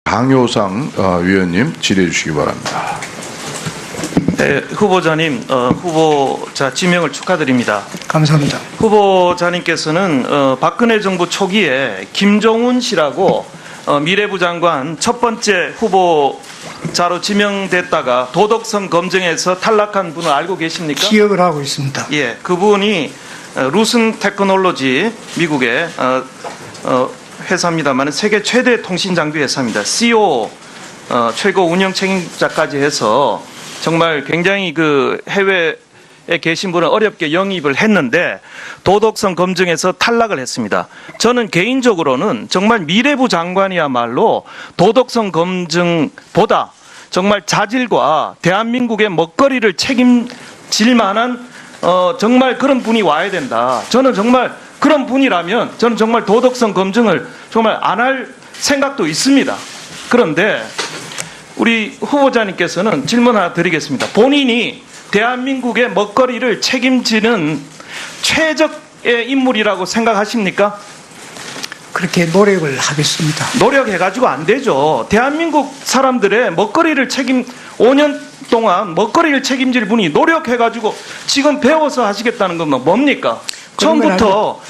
강효상 위원님 질의해 주시기 바랍니다. 네, 후보자님, 후보자 지명을 축하드립니다. 감사합니다. 후보자님께서는 박근혜 정부 초기에 김종훈 씨라고 미래부 장관 첫 번째 후보자로 지명됐다가 도덕성 검증에서 탈락한 분을 알고 계십니까? 기억을 하고 있습니다. 예, 그분이 루슨 테크놀로지 미국의 회사입니다만 세계 최대 통신 장비 회사입니다. CEO 최고 운영 책임자까지 해서 정말 굉장히 그 해외에 계신 분은 어렵게 영입을 했는데 도덕성 검증에서 탈락을 했습니다. 저는 개인적으로는 정말 미래부 장관이야말로 도덕성 검증보다 정말 자질과 대한민국의 먹거리를 책임질 만한 정말 그런 분이 와야 된다. 저는 정말 그런 분이라면 저는 정말 도덕성 검증을 정말 안 할 생각도 있습니다. 그런데 우리 후보자님께서는 질문 하나 드리겠습니다. 본인이 대한민국의 먹거리를 책임지는 최적의 인물이라고 생각하십니까? 그렇게 노력을 하겠습니다. 노력해가지고 안 되죠. 대한민국 사람들의 먹거리를 5년 동안 먹거리를 책임질 분이 노력해가지고 지금 배워서 하시겠다는 건 뭡니까? 처음부터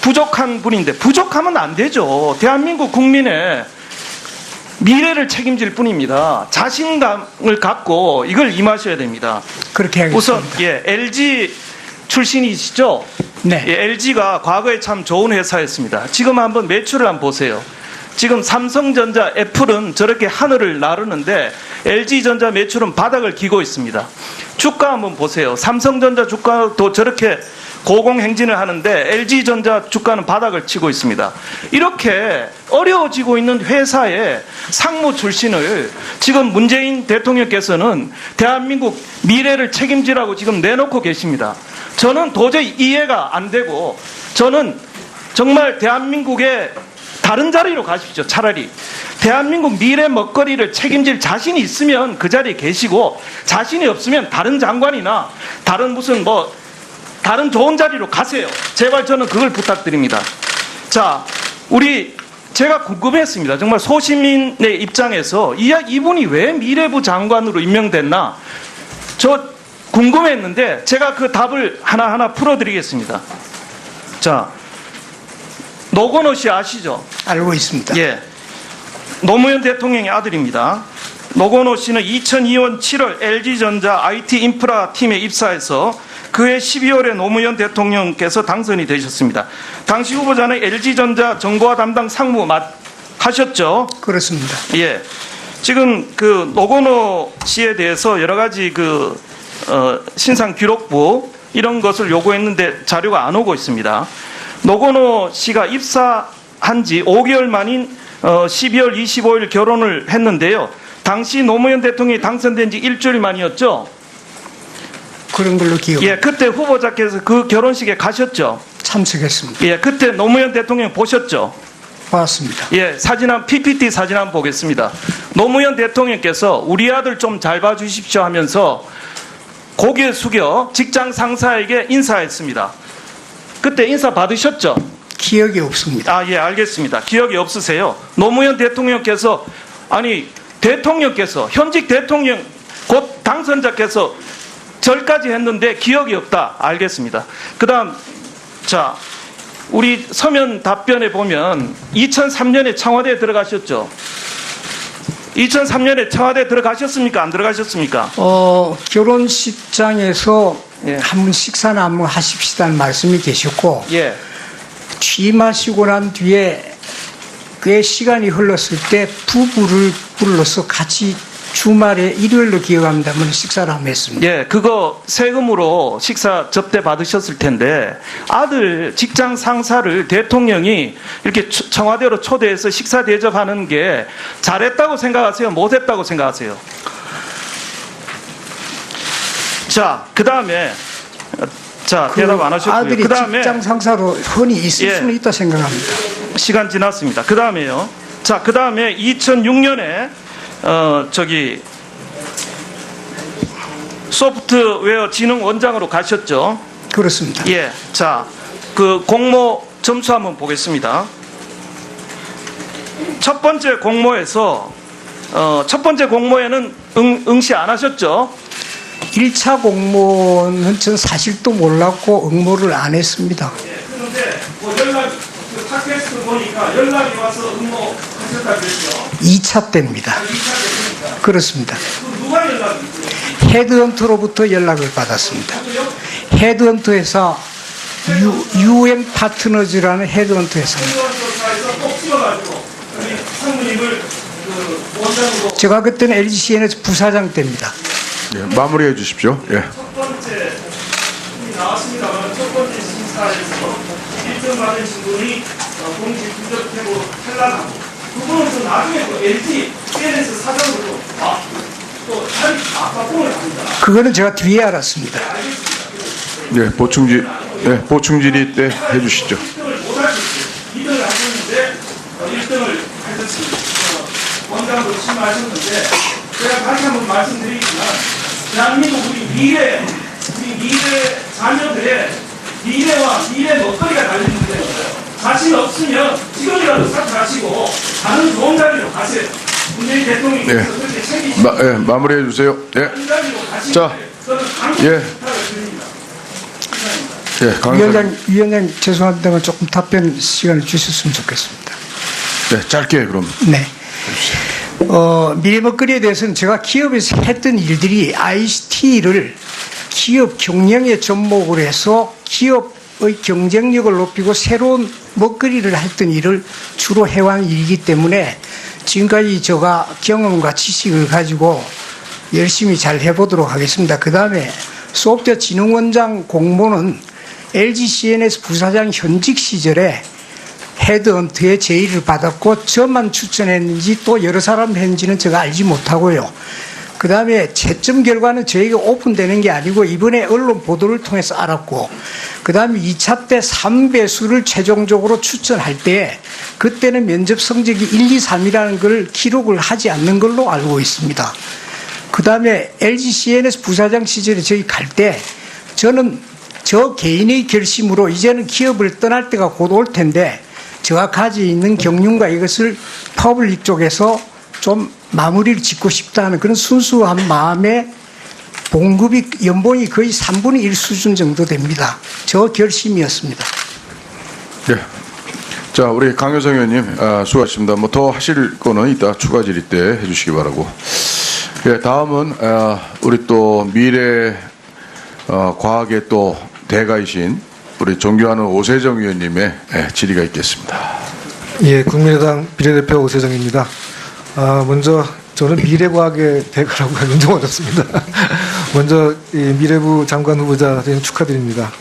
부족한 분인데 부족하면 안 되죠. 대한민국 국민의 미래를 책임질 뿐입니다. 자신감을 갖고 이걸 임하셔야 됩니다. 그렇게 하겠습니다. 우선 LG 출신이시죠? 네. LG가 과거에 참 좋은 회사였습니다. 지금 한번 매출을 한번 보세요. 지금 삼성전자, 애플은 저렇게 하늘을 나르는데 LG전자 매출은 바닥을 기고 있습니다. 주가 한번 보세요. 삼성전자 주가도 저렇게 고공행진을 하는데 LG전자 주가는 바닥을 치고 있습니다. 이렇게 어려워지고 있는 회사의 상무 출신을 지금 문재인 대통령께서는 대한민국 미래를 책임지라고 지금 내놓고 계십니다. 저는 도저히 이해가 안 되고 저는 정말 대한민국의 다른 자리로 가십시오. 차라리 대한민국 미래 먹거리를 책임질 자신이 있으면 그 자리에 계시고 자신이 없으면 다른 장관이나 다른 다른 좋은 자리로 가세요. 제발 저는 그걸 부탁드립니다. 자, 제가 궁금했습니다. 정말 소시민의 입장에서 이분이 왜 미래부 장관으로 임명됐나? 저 궁금했는데 제가 그 답을 하나하나 풀어드리겠습니다. 자, 노건호 씨 아시죠? 알고 있습니다. 예. 노무현 대통령의 아들입니다. 노건호 씨는 2002년 7월 LG전자 IT 인프라 팀에 입사해서 그해 12월에 노무현 대통령께서 당선이 되셨습니다. 당시 후보자는 LG전자 정보화 담당 상무 하셨죠? 그렇습니다. 예. 지금 그 노건호 씨에 대해서 여러 가지 신상 기록부 이런 것을 요구했는데 자료가 안 오고 있습니다. 노건호 씨가 입사한 지 5개월 만인 12월 25일 결혼을 했는데요. 당시 노무현 대통령이 당선된 지 일주일 만이었죠? 그런 걸로 기억합니다. 예, 그때 후보자께서 그 결혼식에 가셨죠? 참석했습니다. 예, 그때 노무현 대통령 보셨죠? 봤습니다. 예, PPT 사진 한번 보겠습니다. 노무현 대통령께서 우리 아들 좀 잘 봐주십시오 하면서 고개 숙여 직장 상사에게 인사했습니다. 그때 인사 받으셨죠? 기억이 없습니다. 아, 예, 알겠습니다. 기억이 없으세요? 노무현 대통령께서 현직 대통령 곧 당선자께서 절까지 했는데 기억이 없다. 알겠습니다. 그 다음, 자, 우리 서면 답변에 보면 2003년에 청와대에 들어가셨죠? 2003년에 청와대에 들어가셨습니까? 안 들어가셨습니까? 결혼식장에서 예. 한번 식사나 한번 하십시다는 말씀이 계셨고, 예. 취임하시고 난 뒤에 꽤 시간이 흘렀을 때 부부를 불러서 같이 주말에 일요일로 기억합니다만 식사를 한번 했습니다. 예, 그거 세금으로 식사 접대 받으셨을 텐데 아들 직장 상사를 대통령이 이렇게 청와대로 초대해서 식사 대접하는 게 잘했다고 생각하세요? 못했다고 생각하세요? 자, 그 다음에 대답 안 하셨고요. 아들이 그다음에 직장 상사로 흔히 있을 예. 수는 있다 생각합니다. 시간 지났습니다. 그 다음에요. 자, 그 다음에 2006년에 소프트웨어 진흥원장으로 가셨죠? 그렇습니다. 예. 자, 그 공모 점수 한번 보겠습니다. 첫 번째 공모에서 첫 번째 공모에는 응시 안 하셨죠? 1차 공모는 전 사실도 몰랐고 응모를 안 했습니다. 그런데 뭐 팟캐스트 보니까 연락이 와서 응모하셨다고 그랬죠? 2차 때입니다. 2차 됐습니까? 그렇습니다. 누가 연락이 있어요? 헤드헌터로부터 연락을 받았습니다. 헤드헌터 회사 UN 파트너즈라는 헤드헌터 회사입니다. 조사에서 꼭 찍어가지고 우리 상무님을 원장으로 제가 그때는 LG CNS 부사장 때입니다. 예, 마무리해 주십시오. 예. 첫 번째 나왔습니다만 첫 번째 심사에서 1등 받으신 분이 공식 부적회고 탈락하고 두 분은 또 나중에 또 LG CNS 사장으로 또 자리 바꾸을 합니다. 그거는 제가 뒤에 알았습니다. 예, 보충 질의 때 해주시죠. 1등을 못 하셨어요. 2등을 하셨는데 1등을 하셨습니다. 원장으로 심사하셨는데 제가 다시 한번 말씀드리지만 대한민국 우리 미래 자녀들의 미래와 미래 먹거리가 달리는데 자신 없으면 지금이라도 사퇴하시고 다른 좋은 자리로 가세요. 문재인 대통령께서 그렇게 챙기시고 마무리해 주세요. 예. 다른 자리로 가시고 자, 저는 강력히 예. 부탁을 드립니다. 예, 강의장. 위원장 죄송한데 조금 답변 시간을 주셨으면 좋겠습니다. 네, 짧게 그럼. 네. 미래 먹거리에 대해서는 제가 기업에서 했던 일들이 ICT를 기업 경영에 접목을 해서 기업의 경쟁력을 높이고 새로운 먹거리를 했던 일을 주로 해온 일이기 때문에 지금까지 제가 경험과 지식을 가지고 열심히 잘 해보도록 하겠습니다. 그 다음에 소프트웨어 진흥원장 공모는 LG CNS 부사장 현직 시절에 헤드헌터의 제의를 받았고 저만 추천했는지 또 여러 사람 했는지는 제가 알지 못하고요. 그 다음에 채점 결과는 저에게 오픈되는 게 아니고 이번에 언론 보도를 통해서 알았고 그 다음에 2차 때 3배수를 최종적으로 추천할 때 그때는 면접 성적이 1, 2, 3이라는 걸 기록을 하지 않는 걸로 알고 있습니다. 그 다음에 LG CNS 부사장 시절에 저희 갈 때 저는 저 개인의 결심으로 이제는 기업을 떠날 때가 곧 올 텐데 제가 가지고 있는 경륜과 이것을 퍼블릭 쪽에서 좀 마무리를 짓고 싶다는 그런 순수한 마음에 봉급이 연봉이 거의 3분의 1 수준 정도 됩니다. 저 결심이었습니다. 예. 자, 우리 강효성 의원님 수고하셨습니다. 뭐 더 하실 거는 이따 추가 질의 때 해주시기 바라고. 예, 다음은 우리 또 미래 과학의 또 대가이신 우리 존경하는 오세정 의원님의 질의가 있겠습니다. 예, 국민의당 비례대표 오세정입니다. 먼저 저는 미래과학의 대가라고 하면 좀 어렵습니다. 먼저 이 미래부 장관 후보자 된 축하드립니다.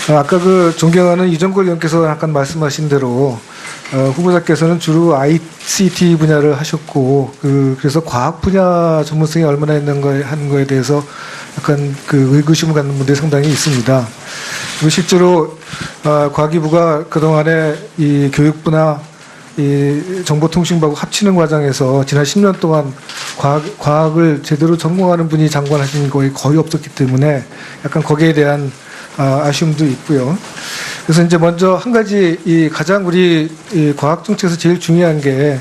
아까 그 존경하는 이정걸 의원께서 약간 말씀하신 대로 후보자께서는 주로 ICT 분야를 하셨고 그래서 과학 분야 전문성이 얼마나 있는가 하는 거에 대해서 약간 그 의구심을 갖는 분들이 상당히 있습니다. 그리고 실제로 과기부가 그동안에 이 교육부나 이 정보통신부하고 합치는 과정에서 지난 10년 동안 과학을 제대로 전공하는 분이 장관하신 거의 없었기 때문에 약간 거기에 대한 아쉬움도 있고요. 그래서 이제 먼저 한 가지 이 가장 우리 이 과학 정책에서 제일 중요한 게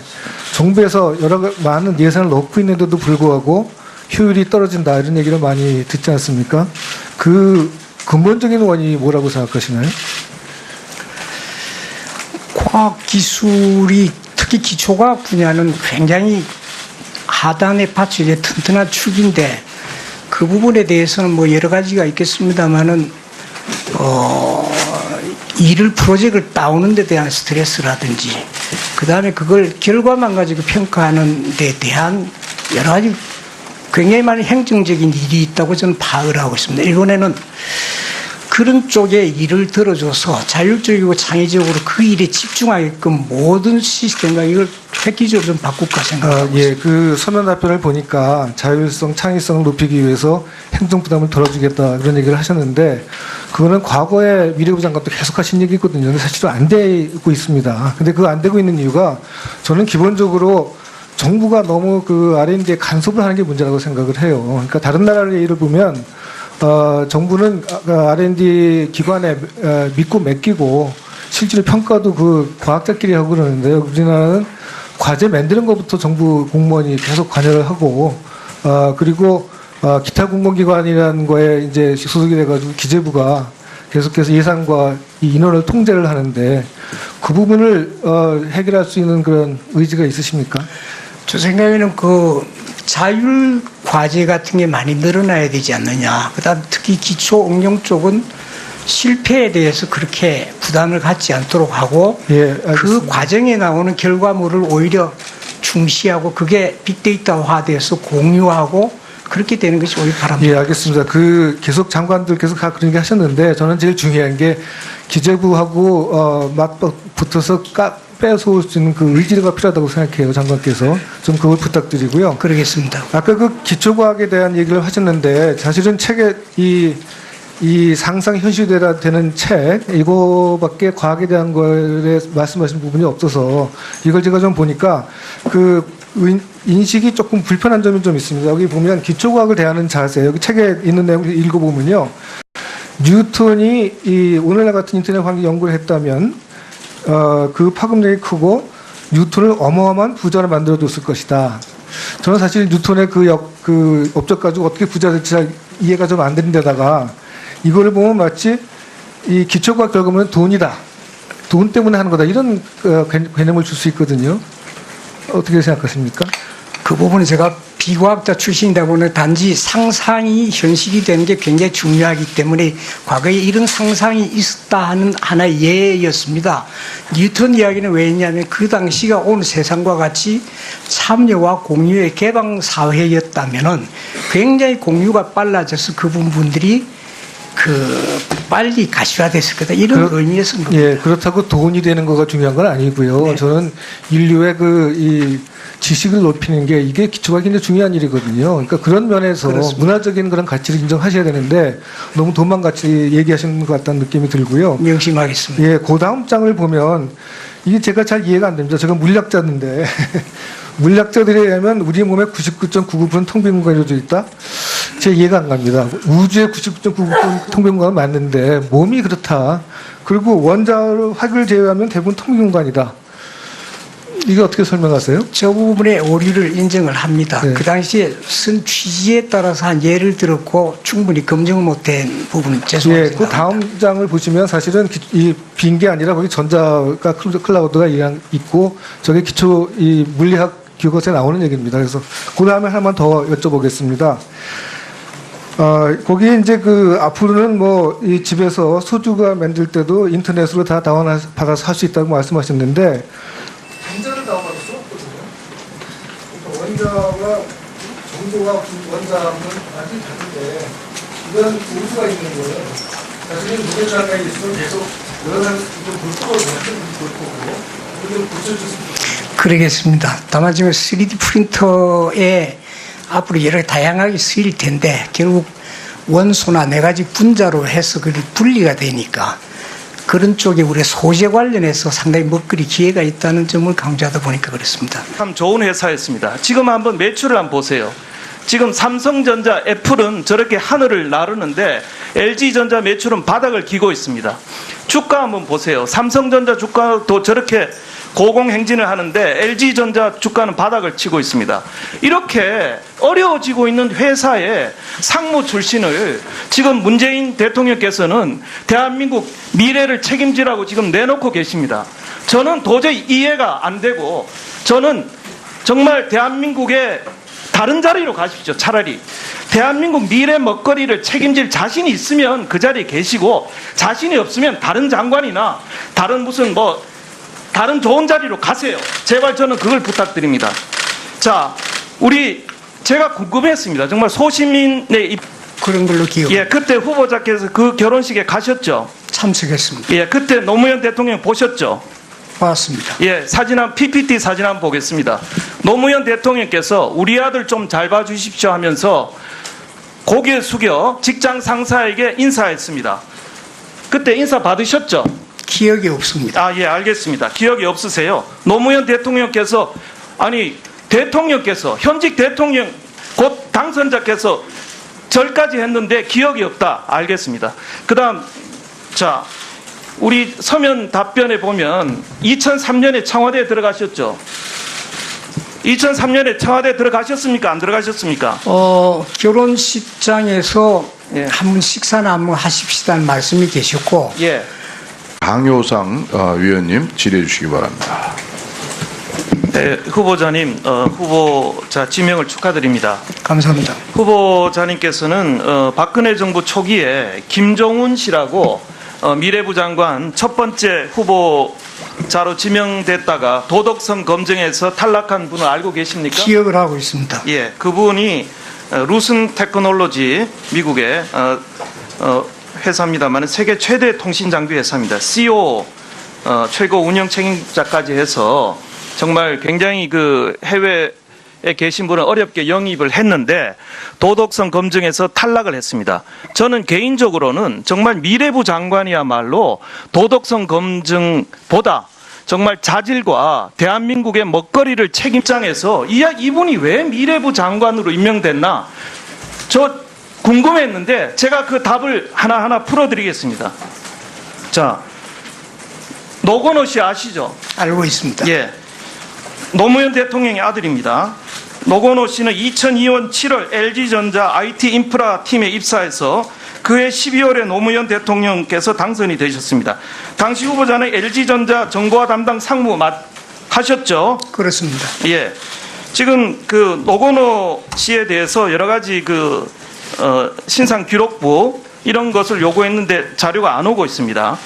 정부에서 많은 예산을 넣고 있는데도 불구하고 효율이 떨어진다 이런 얘기를 많이 듣지 않습니까? 그 근본적인 원인이 뭐라고 생각하시나요? 과학기술이 특히 기초과학 분야는 굉장히 하단에 받쳐져 튼튼한 축인데 그 부분에 대해서는 뭐 여러 가지가 있겠습니다만은 일을 프로젝트를 따오는 데 대한 스트레스라든지 그 다음에 그걸 결과만 가지고 평가하는 데 대한 여러 가지 굉장히 많은 행정적인 일이 있다고 저는 파악을 하고 있습니다. 일본에는 그런 쪽에 일을 들어줘서 자율적이고 창의적으로 그 일에 집중하게끔 모든 시스템과 이걸 획기적으로 좀 바꿀까 생각하고 예, 그 서면 답변을 보니까 자율성, 창의성을 높이기 위해서 행정 부담을 덜어주겠다 그런 얘기를 하셨는데 그거는 과거에 미래부 장관도 계속 하신 얘기거든요. 사실은 안 되고 있습니다. 근데 그 안 되고 있는 이유가 저는 기본적으로 정부가 너무 그 R&D에 간섭을 하는 게 문제라고 생각을 해요. 그러니까 다른 나라의 예를 보면 정부는 R&D 기관에 믿고 맡기고 실제로 평가도 그 과학자끼리 하고 그러는데요. 우리나라는 과제 만드는 것부터 정부 공무원이 계속 관여를 하고, 그리고 기타 공공기관이라는 거에 이제 소속이 돼가지고 기재부가 계속해서 예산과 이 인원을 통제를 하는데 그 부분을 해결할 수 있는 그런 의지가 있으십니까? 저 생각에는 그 자율 과제 같은 게 많이 늘어나야 되지 않느냐. 그다음 특히 기초 응용 쪽은 실패에 대해서 그렇게 부담을 갖지 않도록 하고 예, 그 알겠습니다. 과정에 나오는 결과물을 오히려 중시하고 그게 빅데이터화돼서 공유하고 그렇게 되는 것이 오히려 바랍니다. 예, 알겠습니다. 그 계속 장관들께서 다 그런 얘기 하셨는데 저는 제일 중요한 게 기재부하고 맞붙어서 뺏어올 수 있는 그 의지가 필요하다고 생각해요. 장관께서 좀 그걸 부탁드리고요. 그러겠습니다. 아까 그 기초과학에 대한 얘기를 하셨는데 사실은 책에 이 상상 현실되는 책 이거밖에 과학에 대한 거에 말씀하신 부분이 없어서 이걸 제가 좀 보니까 그 인식이 조금 불편한 점이 좀 있습니다. 여기 보면 기초과학을 대하는 자세 여기 책에 있는 내용을 읽어보면요. 뉴턴이 이 오늘날 같은 인터넷 환경 연구를 했다면 그 파급력이 크고 뉴턴을 어마어마한 부자로 만들어줬을 것이다. 저는 사실 뉴턴의 그 업적 가지고 어떻게 부자 될지 잘 이해가 좀 안 되는 데다가 이거를 보면 마치 이 기초과학 결과물은 돈이다. 돈 때문에 하는 거다. 이런 개념을 줄 수 있거든요. 어떻게 생각하십니까? 그 부분은 제가 비과학자 출신이다 보니 단지 상상이 현실이 되는 게 굉장히 중요하기 때문에 과거에 이런 상상이 있었다 하는 하나의 예였습니다. 뉴턴 이야기는 왜 했냐면 그 당시가 오늘 세상과 같이 참여와 공유의 개방 사회였다면은 굉장히 공유가 빨라져서 그 부분들이 빨리 가시화됐을 거다. 이런 의미에서. 예, 그렇다고 돈이 되는 거가 중요한 건 아니고요. 네. 저는 인류의 이 지식을 높이는 게 이게 기초가 굉장히 중요한 일이거든요. 그러니까 그런 면에서 그렇습니다. 문화적인 그런 가치를 인정하셔야 되는데 너무 돈만 같이 얘기하시는 것 같다는 느낌이 들고요. 명심하겠습니다. 예, 그 다음 장을 보면 이게 제가 잘 이해가 안 됩니다. 제가 물리학자인데 물리학자들에 의하면 우리 몸의 99.99%는 통빈공간이 이루어져 있다? 제 이해가 안 갑니다. 우주의 99.99% 통빈공간은 맞는데 몸이 그렇다. 그리고 원자를 화기를 제외하면 대부분 통빈공간이다. 이게 어떻게 설명하세요? 저 부분의 오류를 인정을 합니다. 네. 그 당시에 쓴 취지에 따라서 한 예를 들었고 충분히 검증을 못한 부분은 죄송합니다. 예, 그 다음 장을 보시면 사실은 이 빈 게 아니라 거기 전자가 클라우드가 있고 저게 기초 이 물리학 교과서에 나오는 얘기입니다. 그래서 그 다음에 하나만 더 여쭤보겠습니다. 거기 이제 앞으로는 이 집에서 소주가 만들 때도 인터넷으로 다 다운 받아서 할 수 있다고 말씀하셨는데 원자를 다운받을 수 없거든요. 그러니까 원자와 정보가 원자는 아주 다른데 이건 우주가 있는 거예요. 사실은 무게장에 있으면 계속 여러 가지 볼 거거든요. 볼 거고 이걸 고쳐주셨습니다. 그러겠습니다. 다만 지금 3D 프린터에 앞으로 여러 다양하게 쓰일 텐데 결국 원소나 네 가지 분자로 해서 그게 분리가 되니까 그런 쪽에 우리 소재 관련해서 상당히 먹거리 기회가 있다는 점을 강조하다 보니까 그렇습니다. 참 좋은 회사였습니다. 지금 한번 매출을 한번 보세요. 지금 삼성전자, 애플은 저렇게 하늘을 나르는데 LG전자 매출은 바닥을 기고 있습니다. 주가 한번 보세요. 삼성전자 주가도 저렇게 고공행진을 하는데 LG전자 주가는 바닥을 치고 있습니다. 이렇게 어려워지고 있는 회사의 상무 출신을 지금 문재인 대통령께서는 대한민국 미래를 책임지라고 지금 내놓고 계십니다. 저는 도저히 이해가 안 되고 저는 정말 대한민국의 다른 자리로 가십시오. 차라리 대한민국 미래 먹거리를 책임질 자신이 있으면 그 자리에 계시고 자신이 없으면 다른 장관이나 다른 다른 좋은 자리로 가세요. 제발 저는 그걸 부탁드립니다. 자, 제가 궁금했습니다. 정말 소시민의 그런 걸로 기억. 예, 그때 후보자께서 그 결혼식에 가셨죠? 참석했습니다. 예, 그때 노무현 대통령 보셨죠? 봤습니다. 예, PPT 사진 한번 보겠습니다. 노무현 대통령께서 우리 아들 좀 잘 봐주십시오 하면서 고개 숙여 직장 상사에게 인사했습니다. 그때 인사 받으셨죠? 기억이 없습니다. 아, 예, 알겠습니다. 기억이 없으세요? 노무현 대통령께서, 현직 대통령, 곧 당선자께서 절까지 했는데 기억이 없다. 알겠습니다. 그 다음, 자, 우리 서면 답변에 보면 2003년에 청와대에 들어가셨죠? 2003년에 청와대 들어가셨습니까? 안 들어가셨습니까? 결혼식장에서 예. 한번 식사나 한번 하십시다는 말씀이 계셨고, 예. 강효상 위원님 질의해 주시기 바랍니다. 네, 후보자님, 후보자 지명을 축하드립니다. 감사합니다. 후보자님께서는 박근혜 정부 초기에 김종훈 씨라고 미래부 장관 첫 번째 후보자로 지명됐다가 도덕성 검증에서 탈락한 분을 알고 계십니까? 기억을 하고 있습니다. 예, 그분이 루슨 테크놀로지 미국의 회사입니다만 세계 최대 통신 장비 회사입니다. CEO 최고 운영 책임자까지 해서 정말 굉장히 그 해외에 계신 분은 어렵게 영입을 했는데 도덕성 검증에서 탈락을 했습니다. 저는 개인적으로는 정말 미래부 장관이야말로 도덕성 검증보다 정말 자질과 대한민국의 먹거리를 책임장에서 이분이 왜 미래부 장관으로 임명됐나 저 궁금했는데 제가 그 답을 하나하나 풀어드리겠습니다. 자, 노건호 씨 아시죠? 알고 있습니다. 예. 노무현 대통령의 아들입니다. 노건호 씨는 2002년 7월 LG전자 IT 인프라 팀에 입사해서 그해 12월에 노무현 대통령께서 당선이 되셨습니다. 당시 후보자는 LG전자 정보화 담당 상무 하셨죠? 그렇습니다. 예. 지금 그 노건호 씨에 대해서 여러 가지 신상 기록부 이런 것을 요구했는데 자료가 안 오고 있습니다.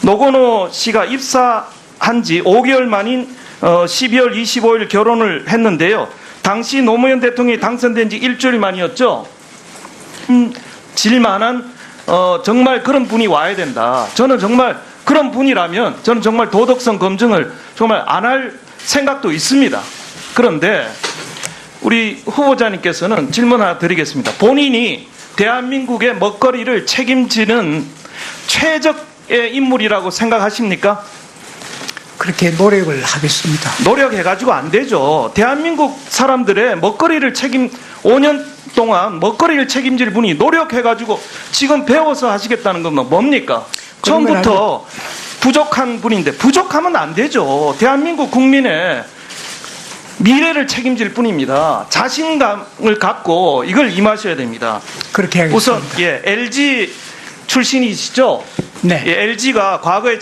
노건호 씨가 입사한 지 5개월 만인 12월 25일 결혼을 했는데요. 당시 노무현 대통령이 당선된 지 일주일 만이었죠. 질만한 정말 그런 분이 와야 된다. 저는 정말 그런 분이라면 저는 정말 도덕성 검증을 정말 안 할 생각도 있습니다. 그런데 우리 후보자님께서는 질문 하나 드리겠습니다. 본인이 대한민국의 먹거리를 책임지는 최적의 인물이라고 생각하십니까? 그렇게 노력을 하겠습니다. 노력해가지고 안 되죠. 대한민국 사람들의 먹거리를 5년 동안 먹거리를 책임질 분이 노력해가지고 지금 배워서 하시겠다는 건 뭡니까? 처음부터 부족한 분인데 부족하면 안 되죠. 대한민국 국민의 미래를 책임질 뿐입니다. 자신감을 갖고 이걸 임하셔야 됩니다. 그렇게 하겠습니다. 우선 LG 출신이시죠? 네. LG가 과거에